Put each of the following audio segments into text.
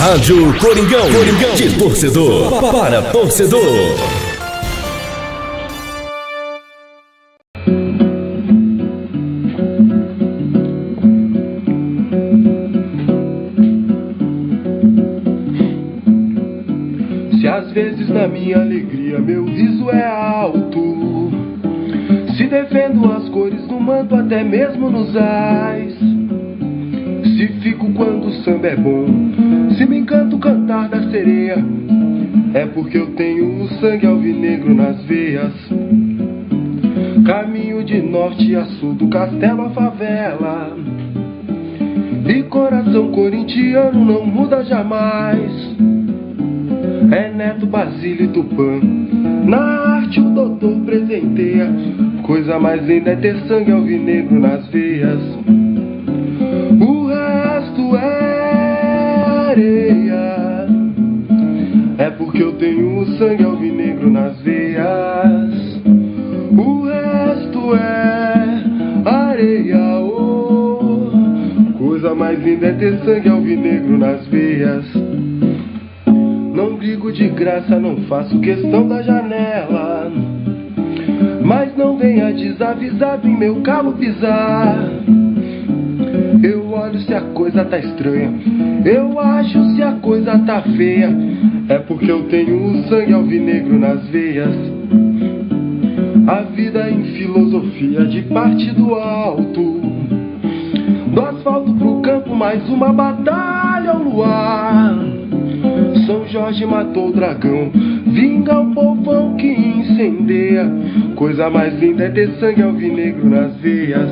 Rádio Coringão, de torcedor para torcedor. Se às vezes na minha alegria meu riso é alto, se defendo as cores do manto até mesmo nos ais, se fico quando o samba é bom, se me encanto cantar da sereia, é porque eu tenho o sangue alvinegro nas veias. Caminho de norte a sul, do castelo à favela, e coração corintiano não muda jamais. É Neto, Basílio e Tupã, na arte o doutor presenteia, coisa mais linda é ter sangue alvinegro nas veias. O resto é areia, é porque eu tenho o sangue alvinegro nas veias. O resto é areia, oh, coisa mais linda é ter sangue alvinegro nas veias. Não brigo de graça, não faço questão da janela, mas não venha desavisado em meu calo pisar. Eu olho se a coisa tá estranha, eu acho se a coisa tá feia, é porque eu tenho o sangue alvinegro nas veias. A vida em filosofia de parte do alto, do asfalto pro campo, mais uma batalha ao luar. São Jorge matou o dragão, vinga o povão que incendeia, coisa mais linda é ter sangue alvinegro nas veias.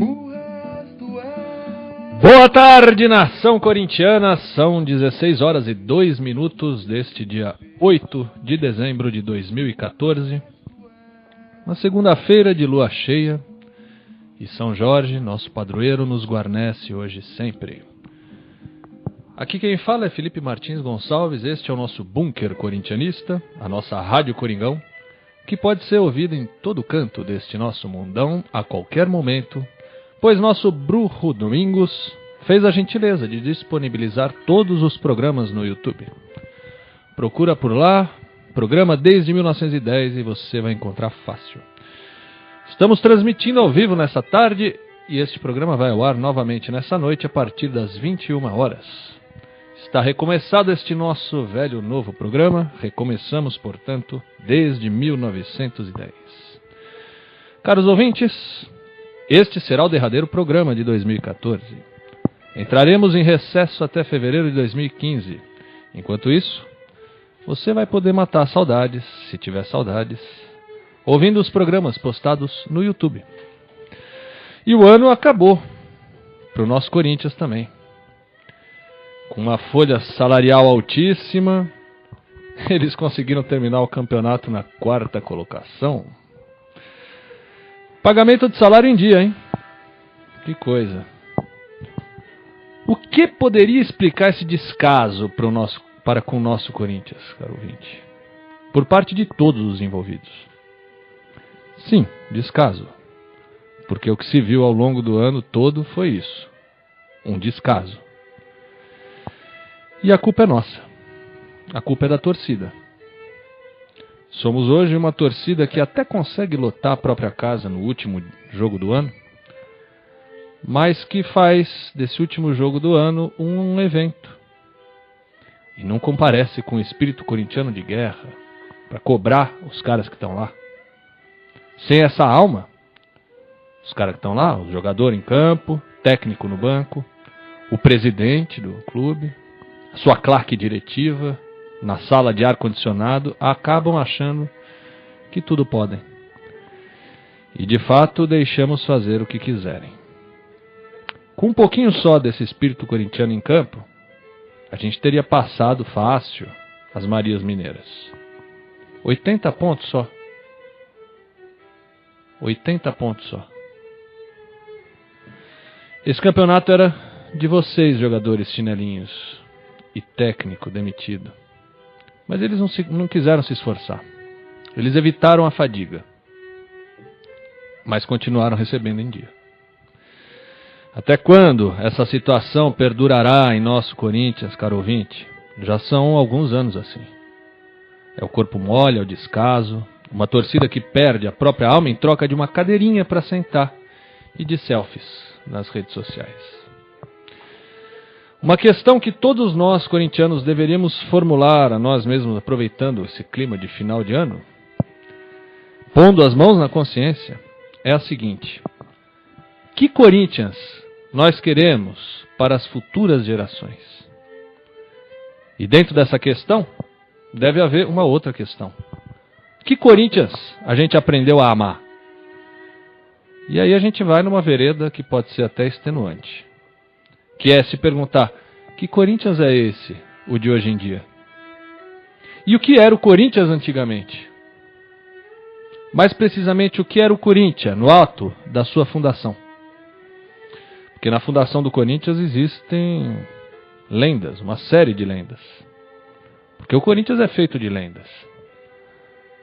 O resto é... Boa tarde, nação corintiana, são 16 horas e 2 minutos deste dia 8 de dezembro de 2014, uma segunda-feira de lua cheia, e São Jorge, nosso padroeiro, nos guarnece hoje sempre. Aqui quem fala é Felipe Martins Gonçalves, este é o nosso bunker corintianista, a nossa Rádio Coringão, que pode ser ouvida em todo canto deste nosso mundão, a qualquer momento, pois nosso Brujo Domingos fez a gentileza de disponibilizar todos os programas no YouTube. Procura por lá, programa desde 1910 e você vai encontrar fácil. Estamos transmitindo ao vivo nessa tarde e este programa vai ao ar novamente nessa noite a partir das 21 horas. Está recomeçado este nosso velho novo programa, recomeçamos, portanto, desde 1910. Caros ouvintes, este será o derradeiro programa de 2014. Entraremos em recesso até fevereiro de 2015. Enquanto isso, você vai poder matar saudades, se tiver saudades, ouvindo os programas postados no YouTube. E o ano acabou, para o nosso Corinthians também. Com uma folha salarial altíssima, eles conseguiram terminar o campeonato na 4ª colocação. Pagamento de salário em dia, hein? Que coisa. O que poderia explicar esse descaso para com o nosso Corinthians, caro ouvinte? Por parte de todos os envolvidos. Sim, descaso. Porque o que se viu ao longo do ano todo foi isso. Um descaso. E a culpa é nossa. A culpa é da torcida. Somos hoje uma torcida que até consegue lotar a própria casa no último jogo do ano, mas que faz desse último jogo do ano um evento. E não comparece com o espírito corintiano de guerra para cobrar os caras que estão lá. Sem essa alma, os caras que estão lá, o jogador em campo, técnico no banco, o presidente do clube, a sua claque diretiva, na sala de ar-condicionado, acabam achando que tudo podem. E de fato deixamos fazer o que quiserem. Com um pouquinho só desse espírito corintiano em campo, a gente teria passado fácil as Marias Mineiras. 80 pontos só. 80 pontos só. Esse campeonato era de vocês, jogadores chinelinhos e técnico demitido. Mas eles não quiseram se esforçar. Eles evitaram a fadiga. Mas continuaram recebendo em dia. Até quando essa situação perdurará em nosso Corinthians, caro ouvinte? Já são alguns anos assim. É o corpo mole, é o descaso, uma torcida que perde a própria alma em troca de uma cadeirinha para sentar e de selfies nas redes sociais. Uma questão que todos nós corintianos deveríamos formular a nós mesmos, aproveitando esse clima de final de ano, pondo as mãos na consciência, é a seguinte: que Corinthians nós queremos para as futuras gerações? E dentro dessa questão, deve haver uma outra questão. Que Corinthians a gente aprendeu a amar? E aí a gente vai numa vereda que pode ser até extenuante, que é se perguntar: que Corinthians é esse, o de hoje em dia? E o que era o Corinthians antigamente? Mais precisamente, o que era o Corinthians no ato da sua fundação? Porque na fundação do Corinthians existem lendas, uma série de lendas. Porque o Corinthians é feito de lendas.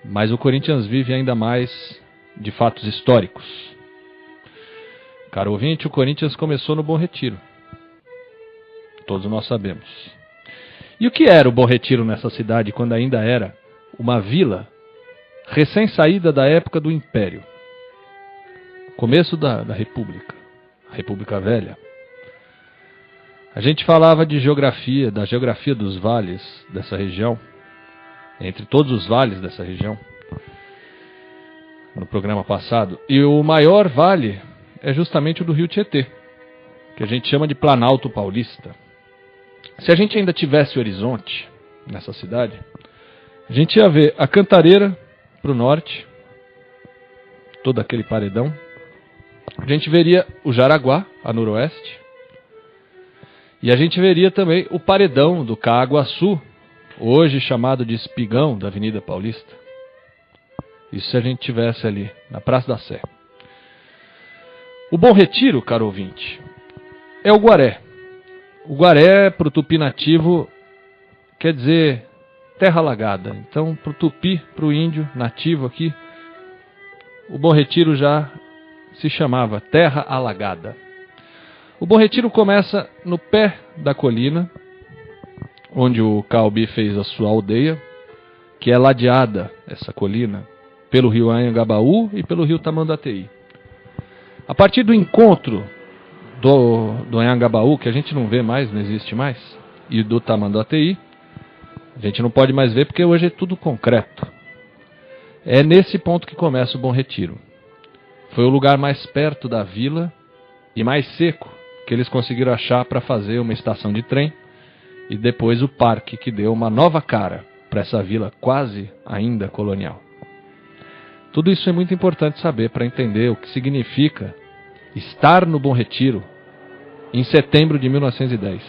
Mas o Corinthians vive ainda mais de fatos históricos. Caro ouvinte, o Corinthians começou no Bom Retiro. Todos nós sabemos. E o que era o Bom Retiro nessa cidade quando ainda era uma vila recém-saída da época do Império? Começo da República. A República Velha. A gente falava de geografia, da geografia dos vales dessa região, entre todos os vales dessa região, no programa passado. E o maior vale é justamente o do Rio Tietê, que a gente chama de Planalto Paulista. Se a gente ainda tivesse Horizonte nessa cidade, a gente ia ver a Cantareira para o norte, todo aquele paredão. A gente veria o Jaraguá, a noroeste. E a gente veria também o paredão do Caaguaçu, hoje chamado de Espigão, da Avenida Paulista. Isso se a gente tivesse ali, na Praça da Sé. O Bom Retiro, caro ouvinte, é o Guaré. O Guaré, para o tupi nativo, quer dizer terra alagada. Então, para o tupi, para o índio nativo aqui, o Bom Retiro já se chamava Terra Alagada. O Bom Retiro começa no pé da colina, onde o Calbi fez a sua aldeia, que é ladeada, essa colina, pelo rio Anhangabaú e pelo rio Tamanduateí. A partir do encontro do Anhangabaú, que a gente não vê mais, não existe mais, e do Tamanduateí, a gente não pode mais ver porque hoje é tudo concreto. É nesse ponto que começa o Bom Retiro. Foi o lugar mais perto da vila e mais seco que eles conseguiram achar para fazer uma estação de trem, e depois o parque, que deu uma nova cara para essa vila quase ainda colonial. Tudo isso é muito importante saber para entender o que significa estar no Bom Retiro em setembro de 1910.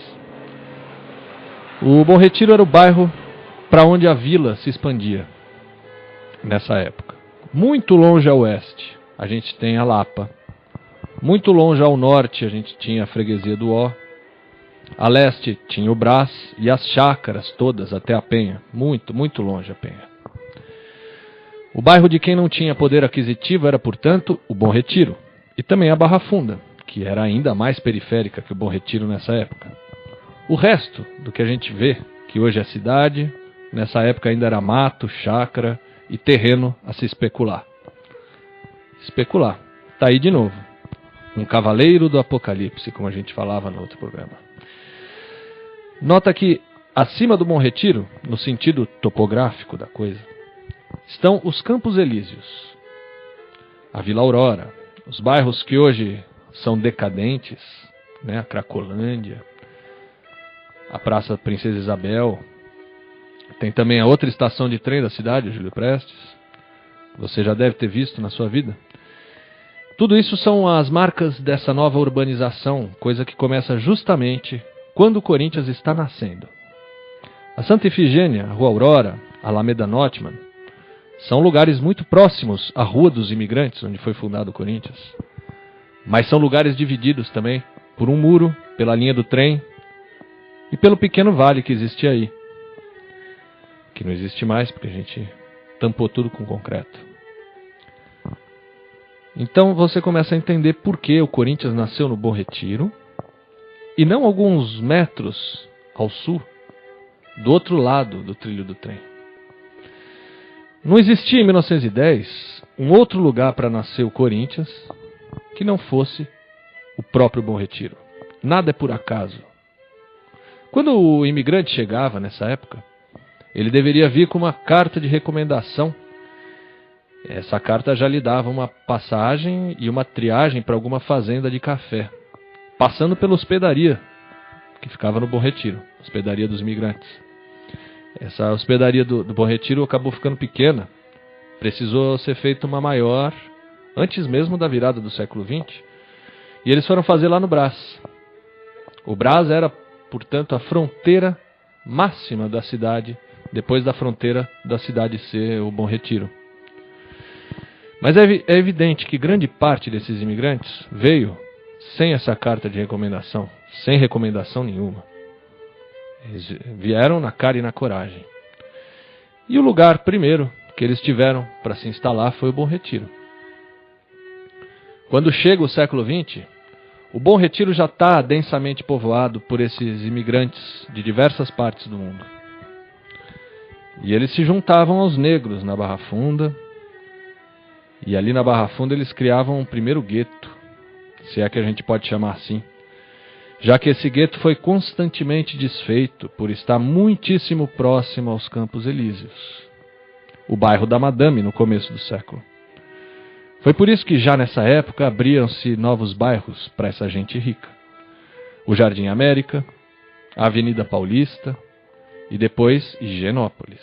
O Bom Retiro era o bairro para onde a vila se expandia nessa época. Muito longe a oeste a gente tem a Lapa. Muito longe ao norte a gente tinha a freguesia do Ó. A leste tinha o Brás e as chácaras todas até a Penha. Muito, muito longe a Penha. O bairro de quem não tinha poder aquisitivo era, portanto, o Bom Retiro. E também a Barra Funda, que era ainda mais periférica que o Bom Retiro nessa época. O resto do que a gente vê, que hoje é cidade, nessa época ainda era mato, chácara e terreno a se especular. Especular. Tá aí de novo. Um cavaleiro do apocalipse, como a gente falava no outro programa. Nota que acima do Bom Retiro, no sentido topográfico da coisa, estão os Campos Elíseos, a Vila Aurora, os bairros que hoje são decadentes, né? A Cracolândia, a Praça Princesa Isabel. Tem também a outra estação de trem da cidade, o Júlio Prestes. Você já deve ter visto na sua vida. Tudo isso são as marcas dessa nova urbanização, coisa que começa justamente quando o Corinthians está nascendo. A Santa Efigênia, a Rua Aurora, a Alameda Notman, são lugares muito próximos à Rua dos Imigrantes, onde foi fundado o Corinthians. Mas são lugares divididos também por um muro, pela linha do trem e pelo pequeno vale que existia aí. Que não existe mais, porque a gente tampou tudo com concreto. Então você começa a entender por que o Corinthians nasceu no Bom Retiro e não alguns metros ao sul, do outro lado do trilho do trem. Não existia em 1910 um outro lugar para nascer o Corinthians que não fosse o próprio Bom Retiro. Nada é por acaso. Quando o imigrante chegava nessa época, ele deveria vir com uma carta de recomendação. Essa carta já lhe dava uma passagem e uma triagem para alguma fazenda de café, passando pela hospedaria, que ficava no Bom Retiro, hospedaria dos imigrantes. Essa hospedaria do Bom Retiro acabou ficando pequena, precisou ser feita uma maior, antes mesmo da virada do século XX, e eles foram fazer lá no Brás. O Brás era, portanto, a fronteira máxima da cidade, depois da fronteira da cidade ser o Bom Retiro. Mas é evidente que grande parte desses imigrantes veio sem essa carta de recomendação, sem recomendação nenhuma. Eles vieram na cara e na coragem. E o lugar primeiro que eles tiveram para se instalar foi o Bom Retiro. Quando chega o século XX, o Bom Retiro já está densamente povoado por esses imigrantes de diversas partes do mundo. E eles se juntavam aos negros na Barra Funda, e ali na Barra Funda eles criavam um primeiro gueto, se é que a gente pode chamar assim, já que esse gueto foi constantemente desfeito por estar muitíssimo próximo aos Campos Elíseos, o bairro da Madame no começo do século. Foi por isso que já nessa época abriam-se novos bairros para essa gente rica. O Jardim América, a Avenida Paulista e depois Higienópolis.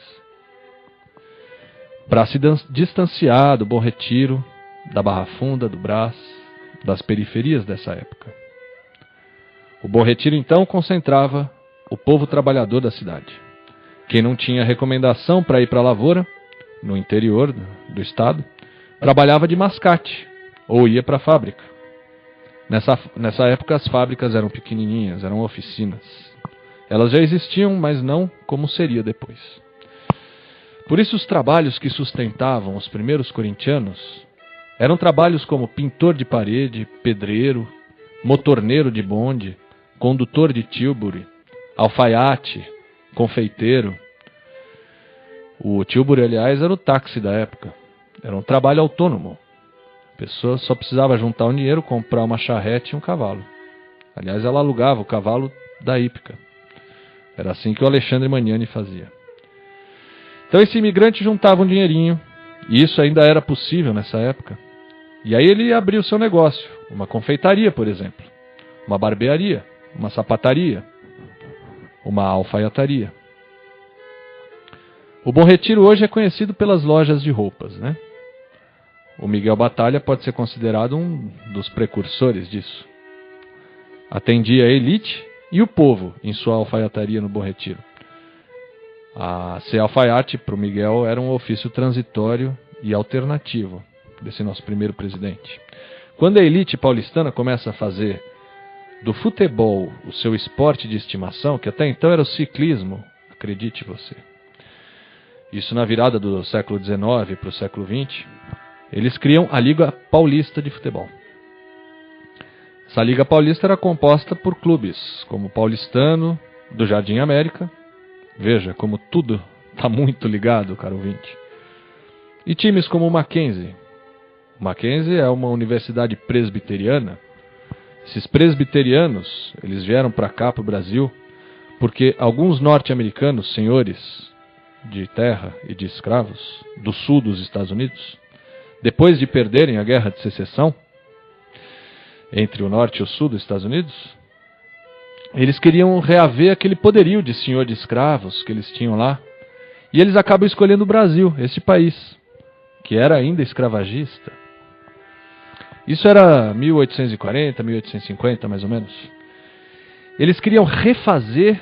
Para se distanciar do Bom Retiro, da Barra Funda, do Brás, das periferias dessa época. O Bom Retiro então concentrava o povo trabalhador da cidade. Quem não tinha recomendação para ir para a lavoura, no interior do estado, trabalhava de mascate ou ia para a fábrica. Nessa época as fábricas eram pequenininhas, eram oficinas. Elas já existiam, mas não como seria depois. Por isso os trabalhos que sustentavam os primeiros corintianos eram trabalhos como pintor de parede, pedreiro, motorneiro de bonde, condutor de tilbury, alfaiate, confeiteiro. O tilbury, aliás, era o táxi da época. Era um trabalho autônomo. A pessoa só precisava juntar um dinheiro, comprar uma charrete e um cavalo. Aliás, ela alugava o cavalo da hípica. Era assim que o Alexandre Magnani fazia. Então esse imigrante juntava um dinheirinho, e isso ainda era possível nessa época. E aí ele abria o seu negócio, uma confeitaria, por exemplo, uma barbearia, uma sapataria, uma alfaiataria. O Bom Retiro hoje é conhecido pelas lojas de roupas, né? O Miguel Batalha pode ser considerado um dos precursores disso. Atendia a elite e o povo em sua alfaiataria no Bom Retiro. Ser alfaiate para o Miguel era um ofício transitório e alternativo desse nosso primeiro presidente. Quando a elite paulistana começa a fazer do futebol o seu esporte de estimação, que até então era o ciclismo, acredite você, isso na virada do século XIX para o século XX, eles criam a Liga Paulista de Futebol. Essa Liga Paulista era composta por clubes como o Paulistano, do Jardim América, veja como tudo está muito ligado, caro ouvinte, e times como o Mackenzie. O Mackenzie é uma universidade presbiteriana. Esses presbiterianos, eles vieram para cá, para o Brasil, porque alguns norte-americanos, senhores de terra e de escravos, do sul dos Estados Unidos, depois de perderem a Guerra de Secessão, entre o norte e o sul dos Estados Unidos, eles queriam reaver aquele poderio de senhor de escravos que eles tinham lá, e eles acabam escolhendo o Brasil, esse país, que era ainda escravagista. Isso era 1840, 1850, mais ou menos. Eles queriam refazer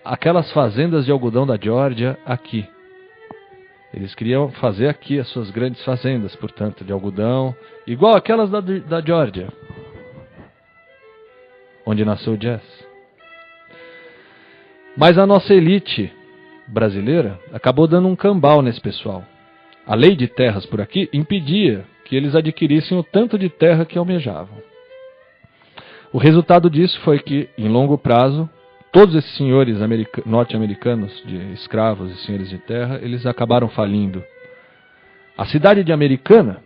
aquelas fazendas de algodão da Geórgia aqui. Eles queriam fazer aqui as suas grandes fazendas, portanto, de algodão, igual aquelas da Geórgia, onde nasceu o jazz. Mas a nossa elite brasileira acabou dando um cambal nesse pessoal. A lei de terras por aqui impedia que eles adquirissem o tanto de terra que almejavam. O resultado disso foi que, em longo prazo, todos esses senhores norte-americanos de escravos e senhores de terra, eles acabaram falindo. A cidade de Americana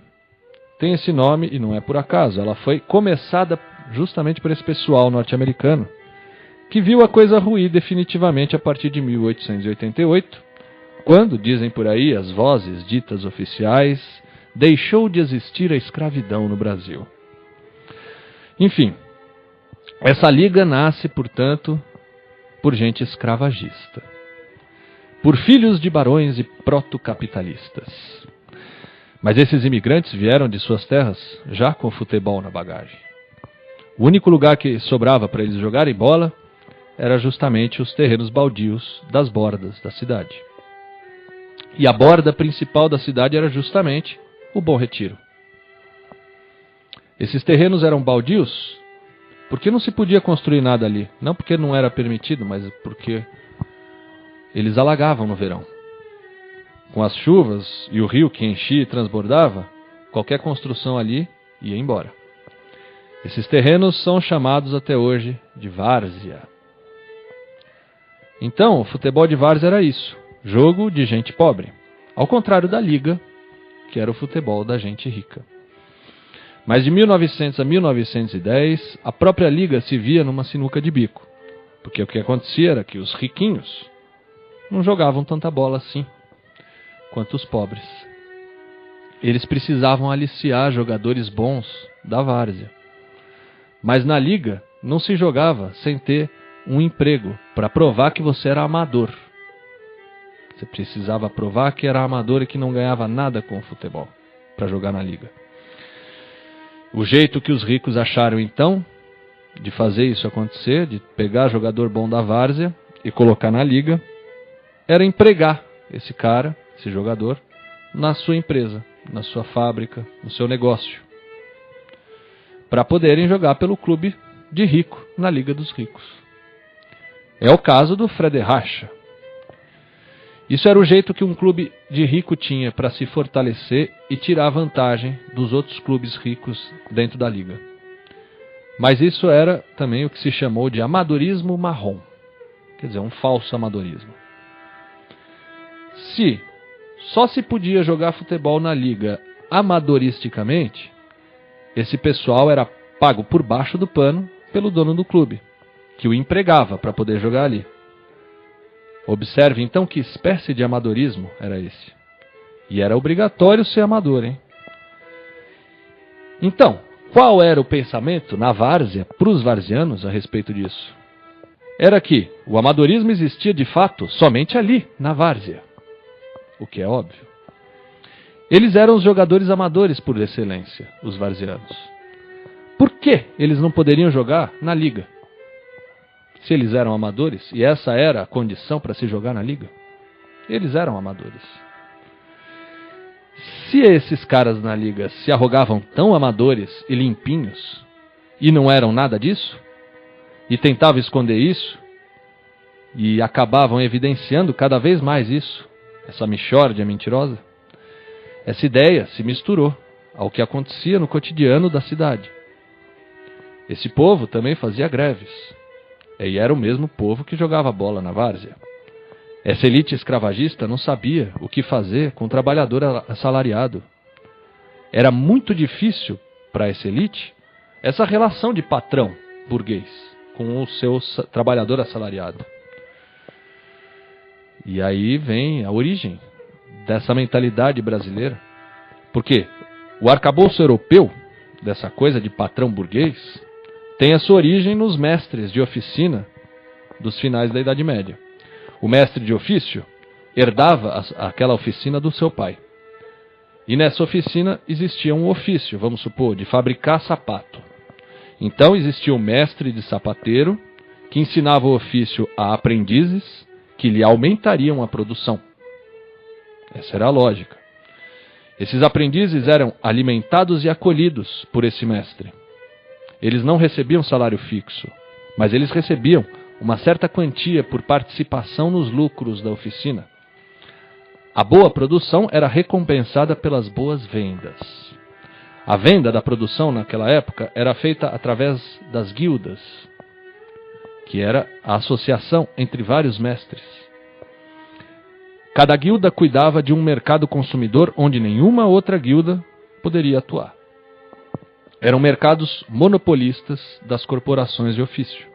tem esse nome e não é por acaso. Ela foi começada justamente por esse pessoal norte-americano que viu a coisa ruir definitivamente a partir de 1888, quando, dizem por aí as vozes ditas oficiais, deixou de existir a escravidão no Brasil. Enfim, essa liga nasce, portanto, por gente escravagista, por filhos de barões e protocapitalistas. Mas esses imigrantes vieram de suas terras já com futebol na bagagem. O único lugar que sobrava para eles jogarem bola era justamente os terrenos baldios das bordas da cidade. E a borda principal da cidade era justamente o Bom Retiro. Esses terrenos eram baldios porque não se podia construir nada ali. Não porque não era permitido, mas porque eles alagavam no verão. Com as chuvas e o rio que enchia e transbordava, qualquer construção ali ia embora. Esses terrenos são chamados até hoje de várzea. Então, o futebol de várzea era isso, jogo de gente pobre, ao contrário da liga, que era o futebol da gente rica. Mas de 1900 a 1910, a própria liga se via numa sinuca de bico, porque o que acontecia era que os riquinhos não jogavam tanta bola assim quanto os pobres. Eles precisavam aliciar jogadores bons da várzea. Mas na liga não se jogava sem ter um emprego para provar que você era amador. Você precisava provar que era amador e que não ganhava nada com o futebol para jogar na liga. O jeito que os ricos acharam então de fazer isso acontecer, de pegar jogador bom da várzea e colocar na liga, era empregar esse cara, esse jogador, na sua empresa, na sua fábrica, no seu negócio, para poderem jogar pelo clube de rico na Liga dos Ricos. É o caso do Frederracha. Isso era o jeito que um clube de rico tinha para se fortalecer e tirar vantagem dos outros clubes ricos dentro da liga. Mas isso era também o que se chamou de amadorismo marrom, quer dizer, um falso amadorismo. Se só se podia jogar futebol na liga amadoristicamente, esse pessoal era pago por baixo do pano pelo dono do clube, que o empregava para poder jogar ali. Observe então que espécie de amadorismo era esse. E era obrigatório ser amador, hein? Então, qual era o pensamento na várzea para os varzianos a respeito disso? Era que o amadorismo existia de fato somente ali, na várzea. O que é óbvio. Eles eram os jogadores amadores por excelência, os varzianos. Por que eles não poderiam jogar na liga? Se eles eram amadores, e essa era a condição para se jogar na liga, eles eram amadores. Se esses caras na liga se arrogavam tão amadores e limpinhos, e não eram nada disso, e tentavam esconder isso, e acabavam evidenciando cada vez mais isso, essa mixórdia mentirosa, essa ideia se misturou ao que acontecia no cotidiano da cidade. Esse povo também fazia greves. E era o mesmo povo que jogava bola na várzea. Essa elite escravagista não sabia o que fazer com o trabalhador assalariado. Era muito difícil para essa elite essa relação de patrão burguês com o seu trabalhador assalariado. E aí vem a origem dessa mentalidade brasileira. Porque o arcabouço europeu, dessa coisa de patrão burguês, tem a sua origem nos mestres de oficina dos finais da Idade Média. O mestre de ofício herdava aquela oficina do seu pai. E nessa oficina existia um ofício, vamos supor, de fabricar sapato. Então existia o mestre de sapateiro, que ensinava o ofício a aprendizes, que lhe aumentariam a produção. Essa era a lógica. Esses aprendizes eram alimentados e acolhidos por esse mestre. Eles não recebiam salário fixo, mas eles recebiam uma certa quantia por participação nos lucros da oficina. A boa produção era recompensada pelas boas vendas. A venda da produção naquela época era feita através das guildas, que era a associação entre vários mestres. Cada guilda cuidava de um mercado consumidor onde nenhuma outra guilda poderia atuar. Eram mercados monopolistas das corporações de ofício.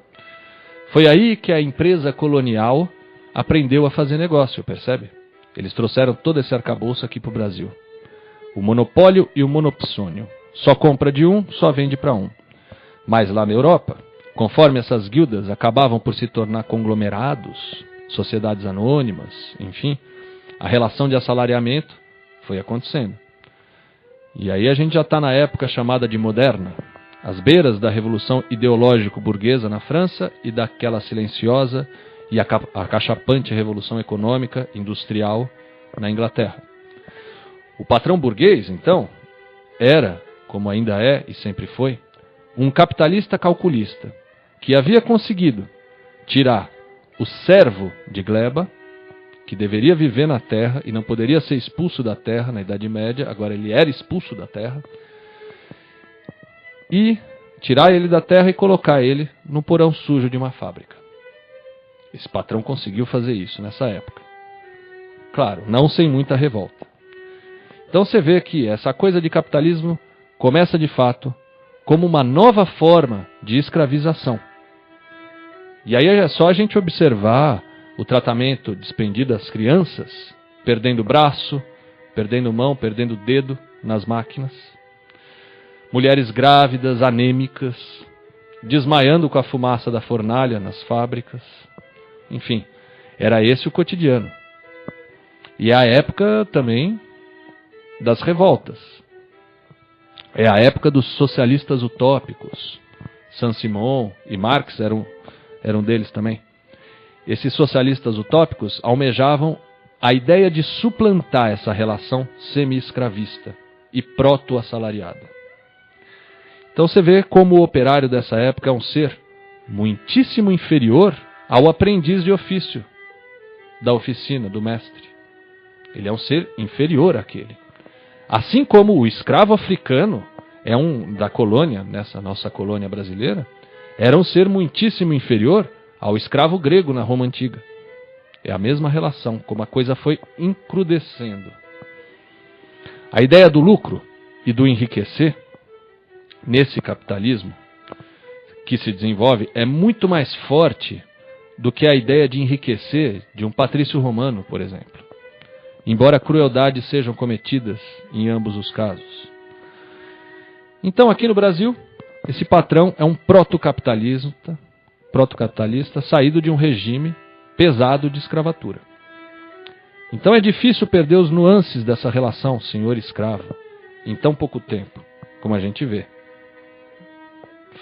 Foi aí que a empresa colonial aprendeu a fazer negócio, percebe? Eles trouxeram todo esse arcabouço aqui para o Brasil. O monopólio e o monopsônio. Só compra de um, só vende para um. Mas lá na Europa, conforme essas guildas acabavam por se tornar conglomerados, sociedades anônimas, enfim, a relação de assalariamento foi acontecendo. E aí a gente já está na época chamada de moderna, às beiras da revolução ideológico-burguesa na França e daquela silenciosa e acachapante revolução econômica, industrial na Inglaterra. O patrão burguês, então, era, como ainda é e sempre foi, um capitalista calculista, que havia conseguido tirar o servo de gleba, que deveria viver na terra e não poderia ser expulso da terra na Idade Média, agora ele era expulso da terra, e tirar ele da terra e colocar ele no porão sujo de uma fábrica. Esse patrão conseguiu fazer isso nessa época. Claro, não sem muita revolta. Então você vê que essa coisa de capitalismo começa de fato como uma nova forma de escravização. E aí é só a gente observar o tratamento despendido às crianças, perdendo braço, perdendo mão, perdendo dedo nas máquinas. Mulheres grávidas, anêmicas, desmaiando com a fumaça da fornalha nas fábricas. Enfim, era esse o cotidiano. E é a época também das revoltas. É a época dos socialistas utópicos. Saint-Simon e Marx eram deles também. Esses socialistas utópicos almejavam a ideia de suplantar essa relação semi-escravista e proto-assalariada. Então você vê como o operário dessa época é um ser muitíssimo inferior ao aprendiz de ofício da oficina, do mestre. Ele é um ser inferior àquele. Assim como o escravo africano da colônia, nessa nossa colônia brasileira, era um ser muitíssimo inferior ao escravo grego na Roma Antiga. É a mesma relação, como a coisa foi encrudecendo. A ideia do lucro e do enriquecer, nesse capitalismo que se desenvolve, é muito mais forte do que a ideia de enriquecer de um patrício romano, por exemplo. Embora crueldades sejam cometidas em ambos os casos. Então, aqui no Brasil, esse patrão é um protocapitalista saído de um regime pesado de escravatura. Então é difícil perder os nuances dessa relação senhor-escravo em tão pouco tempo, como a gente vê.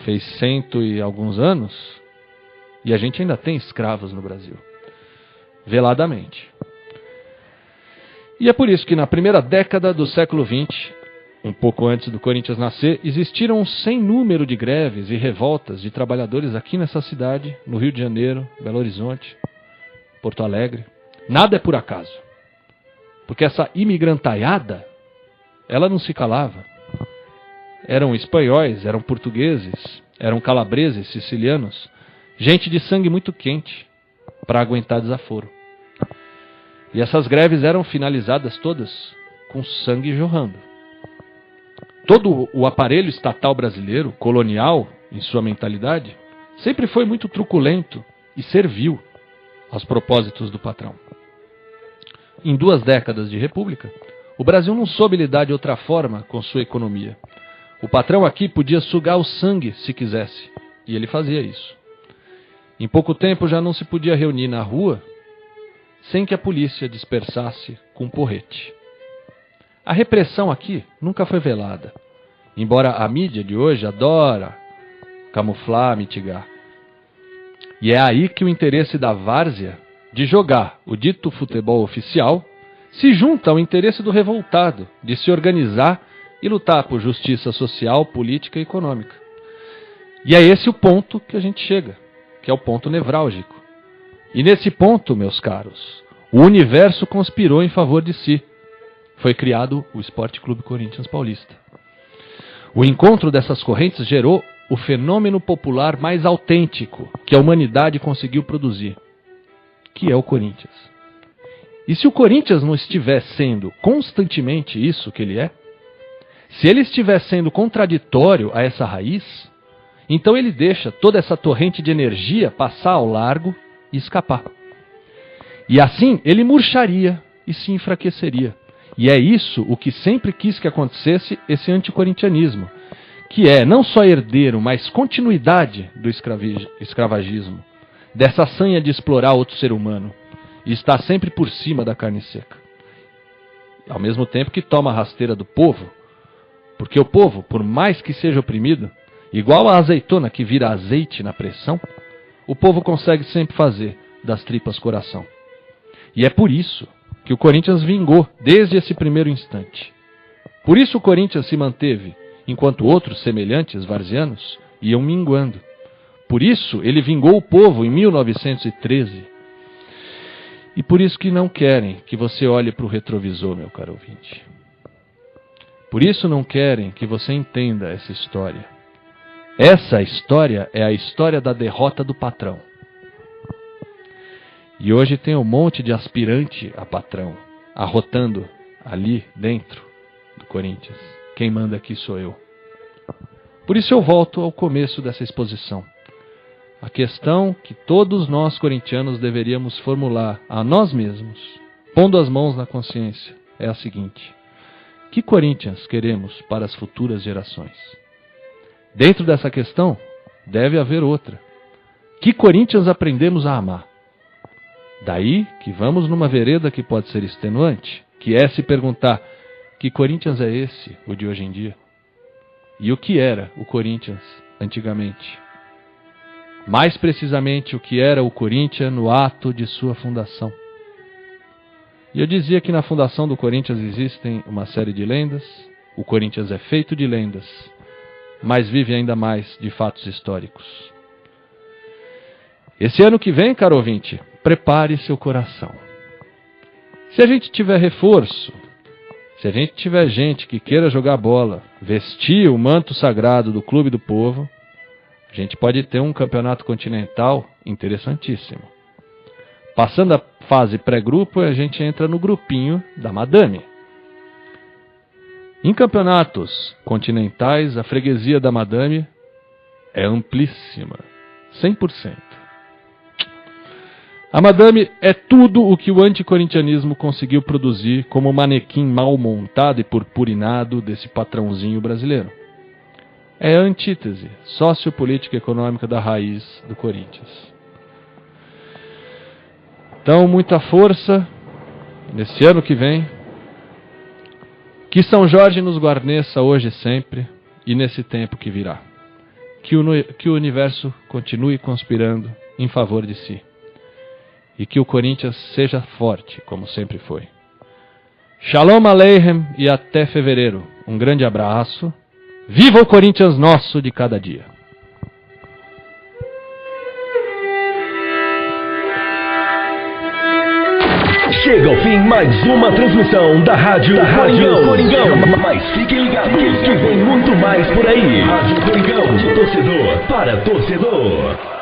Fez 100 e alguns anos e a gente ainda tem escravos no Brasil, veladamente. E é por isso que na primeira década do século XX, um pouco antes do Corinthians nascer, existiram um sem número de greves e revoltas de trabalhadores aqui nessa cidade, no Rio de Janeiro, Belo Horizonte, Porto Alegre. Nada é por acaso. Porque essa imigrantaiada, ela não se calava. Eram espanhóis, eram portugueses, eram calabreses, sicilianos, gente de sangue muito quente para aguentar desaforo. E essas greves eram finalizadas todas com sangue jorrando. Todo o aparelho estatal brasileiro, colonial, em sua mentalidade, sempre foi muito truculento e servil aos propósitos do patrão. Em 2 décadas de república, o Brasil não soube lidar de outra forma com sua economia. O patrão aqui podia sugar o sangue se quisesse, e ele fazia isso. Em pouco tempo já não se podia reunir na rua sem que a polícia dispersasse com porrete. A repressão aqui nunca foi velada, embora a mídia de hoje adora camuflar, mitigar. E é aí que o interesse da várzea de jogar o dito futebol oficial se junta ao interesse do revoltado de se organizar e lutar por justiça social, política e econômica. E é esse o ponto que a gente chega, que é o ponto nevrálgico. E nesse ponto, meus caros, o universo conspirou em favor de si. Foi criado o Esporte Clube Corinthians Paulista. O encontro dessas correntes gerou o fenômeno popular mais autêntico que a humanidade conseguiu produzir, que é o Corinthians. E se o Corinthians não estiver sendo constantemente isso que ele é, se ele estiver sendo contraditório a essa raiz, então ele deixa toda essa torrente de energia passar ao largo e escapar. E assim ele murcharia e se enfraqueceria. E é isso o que sempre quis que acontecesse esse anticorintianismo, que é não só herdeiro, mas continuidade do escravagismo, dessa sanha de explorar outro ser humano, e está sempre por cima da carne seca. Ao mesmo tempo que toma a rasteira do povo, porque o povo, por mais que seja oprimido, igual a azeitona que vira azeite na pressão, o povo consegue sempre fazer das tripas coração. E é por isso que o Corinthians vingou desde esse primeiro instante. Por isso o Corinthians se manteve, enquanto outros semelhantes varzianos iam minguando. Por isso ele vingou o povo em 1913. E por isso que não querem que você olhe para o retrovisor, meu caro ouvinte. Por isso não querem que você entenda essa história. Essa história é a história da derrota do patrão. E hoje tem um monte de aspirante a patrão, arrotando ali dentro do Corinthians. Quem manda aqui sou eu. Por isso eu volto ao começo dessa exposição. A questão que todos nós corintianos deveríamos formular a nós mesmos, pondo as mãos na consciência, é a seguinte: que Corinthians queremos para as futuras gerações? Dentro dessa questão, deve haver outra. Que Corinthians aprendemos a amar? Daí que vamos numa vereda que pode ser extenuante, que é se perguntar: que Corinthians é esse, o de hoje em dia? E o que era o Corinthians antigamente? Mais precisamente, o que era o Corinthians no ato de sua fundação. E eu dizia que na fundação do Corinthians existem uma série de lendas, o Corinthians é feito de lendas, mas vive ainda mais de fatos históricos. Esse ano que vem, caro ouvinte, prepare seu coração. Se a gente tiver reforço, se a gente tiver gente que queira jogar bola, vestir o manto sagrado do Clube do Povo, a gente pode ter um campeonato continental interessantíssimo. Passando a fase pré-grupo, a gente entra no grupinho da Madame. Em campeonatos continentais, a freguesia da Madame é amplíssima, 100%. A Madame é tudo o que o anticorintianismo conseguiu produzir como manequim mal montado e purpurinado desse patrãozinho brasileiro. É a antítese sociopolítica e econômica da raiz do Corinthians. Então, muita força nesse ano que vem. Que São Jorge nos guarneça hoje e sempre e nesse tempo que virá. Que o universo continue conspirando em favor de si. E que o Corinthians seja forte, como sempre foi. Shalom Aleichem e até fevereiro. Um grande abraço. Viva o Corinthians nosso de cada dia. Chega ao fim mais uma transmissão da Rádio Coringão. Mas fiquem ligados que vem muito mais por aí. Rádio Coringão, de torcedor para torcedor.